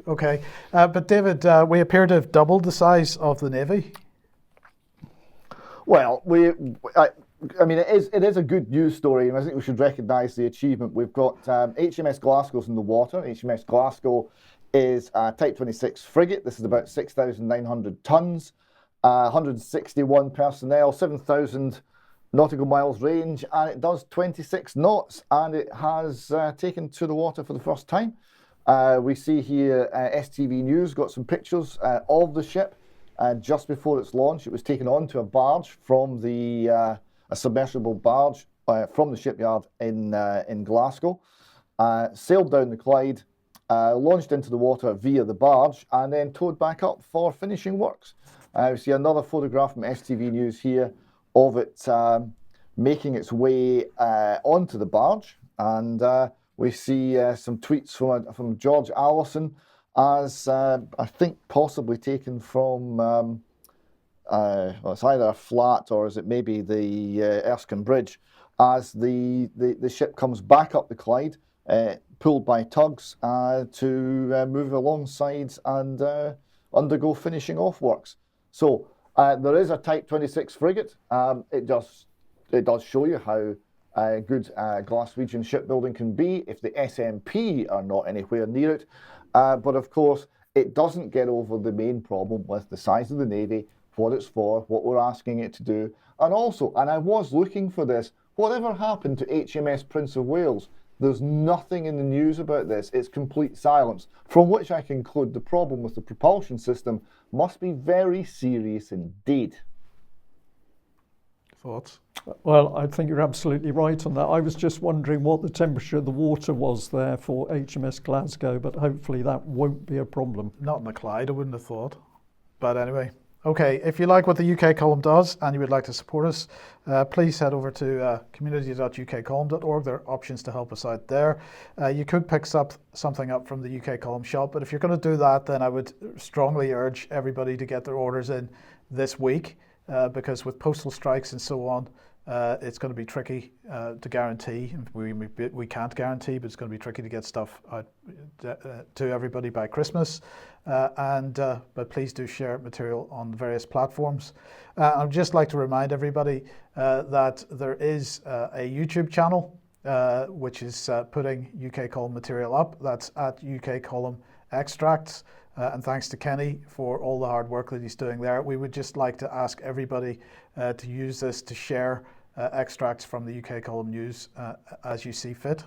Okay. But David, we appear to have doubled the size of the Navy. Well, I mean, it is a good news story, and I think we should recognise the achievement. We've got HMS Glasgow's in the water. HMS Glasgow is a Type 26 frigate. This is about 6,900 tonnes, 161 personnel, 7,000 nautical miles range, and it does 26 knots, and it has taken to the water for the first time. We see here STV News got some pictures of the ship. Just before its launch, it was taken onto a barge from a submersible barge from the shipyard in Glasgow, sailed down the Clyde, launched into the water via the barge, and then towed back up for finishing works. We see another photograph from STV News here of it making its way onto the barge, and we see some tweets from George Allison, as I think possibly taken from, well, it's either a flat or is it maybe the Erskine Bridge, as the ship comes back up the Clyde, pulled by tugs to move alongside and undergo finishing off works. So there is a Type 26 frigate. It does show you how good Glaswegian shipbuilding can be if the SMP are not anywhere near it. But of course, it doesn't get over the main problem with the size of the Navy, what it's for, what we're asking it to do. And also, and I was looking for this, whatever happened to HMS Prince of Wales? There's nothing in the news about this. It's complete silence, from which I conclude the problem with the propulsion system must be very serious indeed. Thoughts? Well, I think you're absolutely right on that. I was just wondering what the temperature of the water was there for HMS Glasgow, but hopefully that won't be a problem. Not in the Clyde, I wouldn't have thought. But anyway, okay, if you like what the UK column does and you would like to support us, please head over to community.ukcolumn.org. There are options to help us out there. You could pick something up from the UK column shop, but if you're going to do that, then I would strongly urge everybody to get their orders in this week, because with postal strikes and so on, it's going to be tricky to guarantee. We can't guarantee, but it's going to be tricky to get stuff out to everybody by Christmas. But please do share material on the various platforms. I'd just like to remind everybody that there is a YouTube channel which is putting UK column material up. That's at UK column extracts. And thanks to Kenny for all the hard work that he's doing there. We would just like to ask everybody to use this to share extracts from the UK column news as you see fit.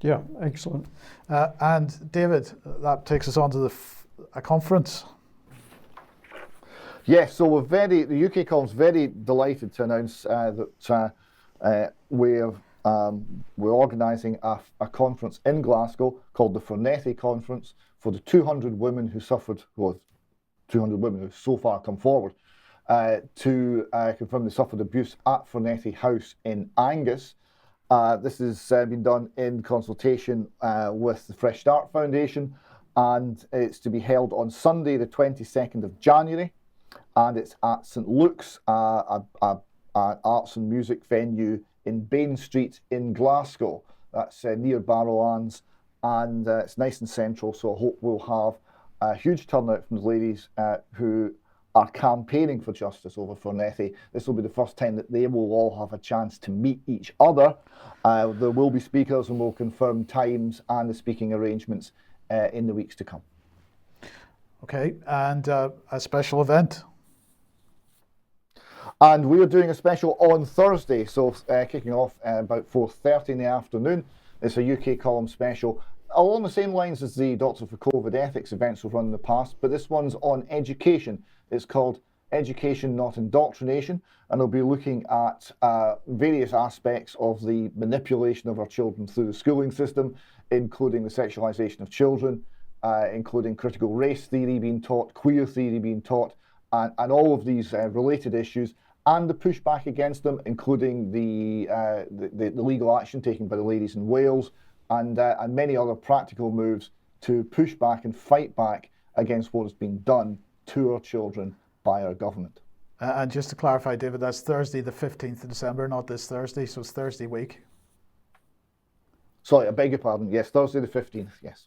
Yeah, excellent. And David, that takes us on to a conference. Yes, so the UK column's very delighted to announce that we're organising a conference in Glasgow called the Fornetti Conference for the 200 women who suffered, well, 200 women who so far come forward to confirm they suffered abuse at Fornetti House in Angus. This has been done in consultation with the Fresh Start Foundation, and it's to be held on Sunday the 22nd of January, and it's at St Luke's, an arts and music venue in Bain Street in Glasgow. That's near Barrowlands, and it's nice and central, so I hope we'll have a huge turnout from the ladies who are campaigning for justice over Fornetti. This will be the first time that they will all have a chance to meet each other. There will be speakers, and we'll confirm times and the speaking arrangements in the weeks to come. Okay, and a special event. And we are doing a special on Thursday, so kicking off about 4:30 in the afternoon. It's a UK column special, along the same lines as the Doctor for COVID ethics events we've run in the past, but this one's on education. It's called Education Not Indoctrination, and we'll be looking at various aspects of the manipulation of our children through the schooling system, including the sexualisation of children, including critical race theory being taught, queer theory being taught, and all of these related issues, and the pushback against them, including the legal action taken by the ladies in Wales, and many other practical moves to push back and fight back against what has been done to our children by our government. And just to clarify, David, that's Thursday the 15th of December, not this Thursday, so it's Thursday week. Sorry, I beg your pardon. Yes, Thursday the 15th, yes.